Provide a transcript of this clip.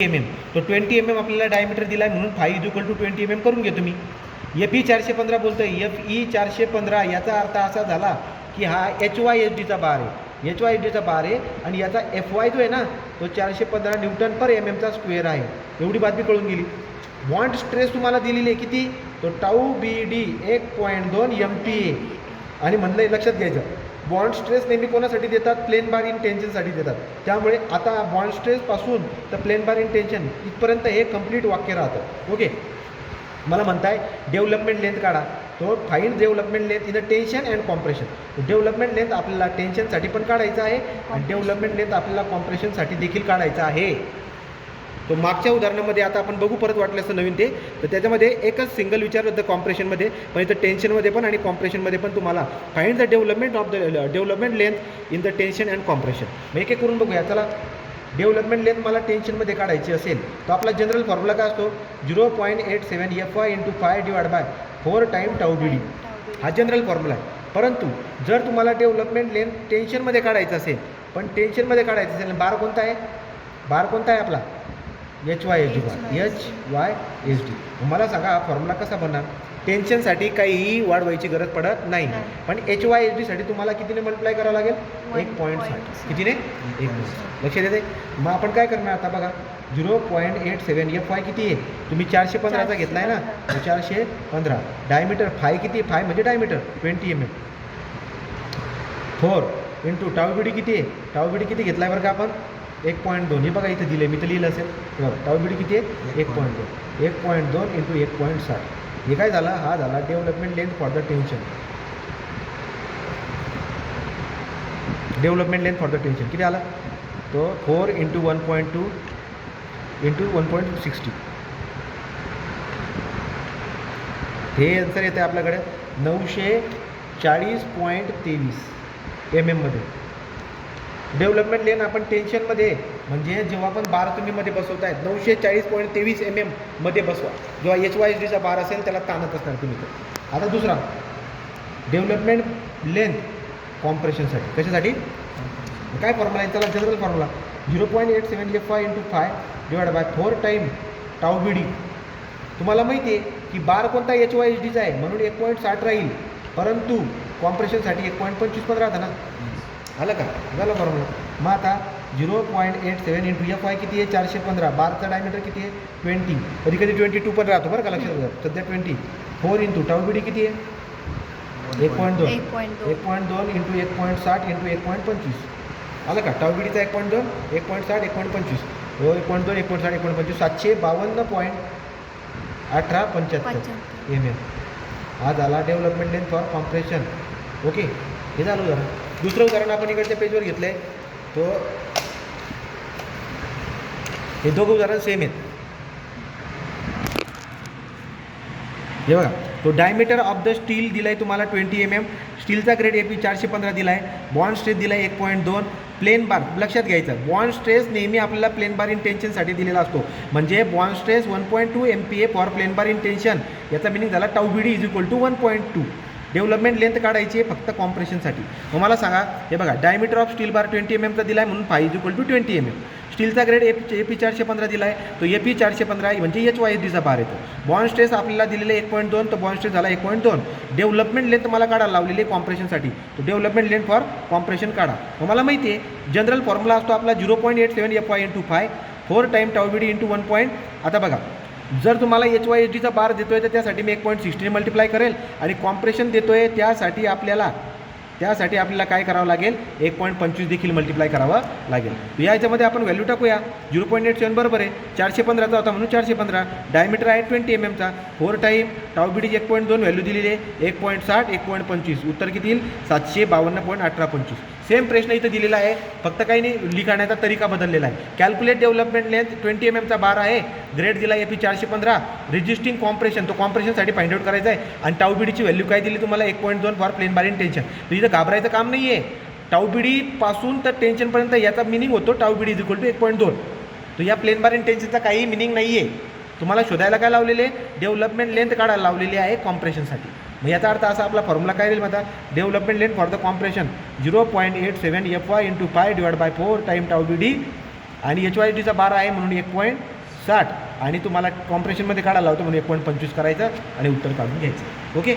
mm. तो 20 mm आपल्याला diameter दिला आहे म्हणून phi is equal to 20 mm करून घेतो मी. FE 415 बोलतोय. FE 415 याचा अर्थ असा झाला की हा HYSDचा बार आहे, HYSDचा बार आहे आणि याचा FY जो आहे ना तो 415 न्यूटन पर mm स्क्वेअर आहे. एवढी बातमी कळून गेली. बॉन्ड स्ट्रेस तुम्हाला दिलेली आहे किती, तो टाऊ BD 1.2 MPa. आणि म्हणलं लक्षात घ्यायचं, बॉन्ड स्ट्रेस नेहमी कोणासाठी देतात, प्लेन बार इन टेन्शनसाठी देतात. त्यामुळे आता बॉन्ड स्ट्रेसपासून तर प्लेन बार इन टेन्शन इथपर्यंत हे कंप्लीट वाक्य राहतं. ओके, मला म्हणताय डेव्हलपमेंट लेंथ काढा. तो find development length in the tension and compression. Development length आपल्याला टेन्शनसाठी पण काढायचं आहे आणि डेव्हलपमेंट लेंथ आपल्याला कॉम्प्रेशनसाठी देखील काढायचं आहे. तो मागच्या उदाहरणामध्ये आता आपण बघू परत वाटलं असतं नवीन ते, तर त्याच्यामध्ये एकच सिंगल विचारलं होतं कॉम्प्रेशनमध्ये, पण इथं टेन्शनमध्ये पण आणि कॉम्प्रेशनमध्ये पण तुम्हाला find the development of the development length in the tension and compression. मग एक एक करून बघूया. चला, डेव्हलपमेंट लेंथ मला टेन्शनमध्ये काढायची असेल तर आपला जनरल फॉर्म्युला काय असतो, 0.87 FY × 5/4 टाईम टाऊ BD. हा जनरल फॉर्म्युला आहे. परंतु जर तुम्हाला डेव्हलपमेंट लेंथ टेन्शनमध्ये काढायचं असेल, पण टेन्शनमध्ये काढायचं असेल, बार कोणता आहे, बार कोणता आहे आपला HYSD बार, HYSD. मला सांगा हा फॉर्म्युला कसा बनणार. टेन्शनसाठी काहीही वाढवायची गरज पडत नाही, पण HYSDसाठी तुम्हाला कितीने मल्टिप्लाय करावं लागेल, 1.60. कितीने, 1. लक्षात येते. मग आपण काय करणार आता बघा, 0.87 FY किती आहे, तुम्ही 415चा घेतला आहे ना, तो 415. डायमीटर फाय किती, फाय म्हणजे डायमीटर 20 mm. 4 × टाऊ BD किती आहे, टाऊ BD किती घेतला आहे बरं का आपण, 1.2. हे बघा इथं दिले, मी तर लिहिलं असेल बघा, टाऊ BD किती आहे, 1.2. 1.2 × 1.60. हे काय झालं, हा झाला development length for the tension. Development length for the tension किती आला, तो 4 × 1.2 × 1.60. हे आन्सर येते आपल्याकडे 940.23 mm मध्ये. डेव्हलपमेंट लेन आपण टेन्शनमध्ये म्हणजे जेव्हा आपण बार तुम्ही मध्ये बसवताय 940.23 mm मध्ये बसवा. जेव्हा HYSDचा बार असेल त्याला ताणत असणार तुम्ही. आता दुसरा डेव्हलपमेंट लेंथ कॉम्प्रेशनसाठी, कशासाठी, काय फॉर्म्युला आहे, त्याला general formula 0.87 FY × 5/4 time tau BD. तुम्हाला माहिती आहे की बार कोणता HYSDचा आहे म्हणून 1.60 राहील, परंतु कॉम्प्रेशनसाठी 1.25 पण राहतं ना. आलं का, झालं फॉर्म्युला. मग आता 0.87 × FY किती आहे, 415. बारचा डायमीटर किती आहे, 20. कधी कधी 22 पण राहतो बरं का, लक्षात घ्या. सध्या 20. 4 × टाऊ BD किती आहे, 1.2. 1.2 × 1.60 × 1.25. आलं का, टाऊ BDचा 1.2, 1.60, 1.25. हो, 1.2, 1.60, 1.25, 752.1875 mm. हा झाला development length for compression. Okay, हे झालं उदाहरण. दुसरं उदाहरण आपण इकडच्या पेजवर घेतलं आहे, तो हे दोघं उदाहरण सेम आहेत. हे बघा, तो डायमीटर ऑफ द स्टील दिला आहे तुम्हाला 20 mm. स्टीलचा ग्रेड FE 415 दिला आहे. बॉन्ड स्ट्रेस दिला आहे 1.2. प्लेन बार लक्षात घ्यायचं, बॉन्ड स्ट्रेस नेहमी आपल्याला प्लेन बार इन टेन्शनसाठी दिलेला असतो. म्हणजे bond stress 1.2 MPa for plain bar in tension. याचा मिनिंग झाला टाऊ BD = 1.2. डेव्हलपमेंट लेंथ काढायची आहे फक्त कॉम्प्रेशनसाठी. मग मला सांगा, हे बघा, diameter of steel bar 20 mm दिला आहे म्हणून phi is equal to 20 mm. स्टीलचा ग्रेड FE 415 दिला आहे, तो FE 415 म्हणजे HYSDचा बार येतो. बॉन्ड स्ट्रेस आपल्याला दिलेले 1.2, तर बॉन्ड स्ट्रेस झाला 1.2. डेव्हलपमेंट लेंथ मला काढायला लावलेली आहे कॉम्प्रेशनसाठी, तो डेव्हलपमेंट लेंथ फॉर कॉम्प्रेशन काढा. मग मला माहिती आहे जनरल फॉर्म्युला असतो आपला 0.87 FY × 5/4 टाईम टाऊ BD × 1. आता बघा, जर तुम्हाला HYSDचा बार देतो आहे तर त्यासाठी मी 1.60 मल्टिप्लाय करेल आणि कॉम्प्रेशन देतो आहे त्यासाठी आपल्याला काय करावं लागेल, 1.25 देखील मल्टिप्लाय करावं लागेल. याच्यामध्ये आपण व्हॅल्यू टाकूया. 0.87 बरोबर आहे, 415चा होता म्हणून 415. डायमीटर आहे 20 mmचा. 4 टाईम टाऊ BD 1.2 व्हॅल्यू दिलेली आहे, 1.60, 1.25. उत्तर किती येईल, 752.1825. सेम प्रश्न इथं दिलेला आहे, फक्त काही नाही, लिखाण्याचा तरीका बदललेला आहे. कॅल्क्युलेट डेव्हलपमेंट लेंथ 20 mmचा बार आहे, ग्रेड दिला FE 415. रेजिस्टिंग कॉम्प्रेशन, तो कॉम्प्रेशनसाठी फाइंड आउट करायचा आहे. आणि टाऊ BDची व्हॅल्यू काय दिली तुम्हाला, 1.2 for plain bar in tension. तर इथं घाबरायचं काम नाही आहे. टाऊ BD पासून तर टेन्शनपर्यंत याचा मिनिंग होतो टाऊ BD = 1.2. तर या प्लेन बार इन टेन्शनचा काही मिनिंग नाही आहे. तुम्हाला शोधायला काय लावलेले, डेव्हलपमेंट लेंथ काढायला लावलेली आहे कॉम्प्रेशनसाठी. मग याचा अर्थ असा आपला फॉर्म्युला काय येईल, आता development length for the compression 0.87 FY × 5/4 time tau BD आणि एच वाय एस डीचा बार आहे म्हणून 1.60 आणि तुम्हाला कॉम्प्रेशनमध्ये काढायला लावतो म्हणून 1.25 करायचं आणि उत्तर काढून घ्यायचं. ओके.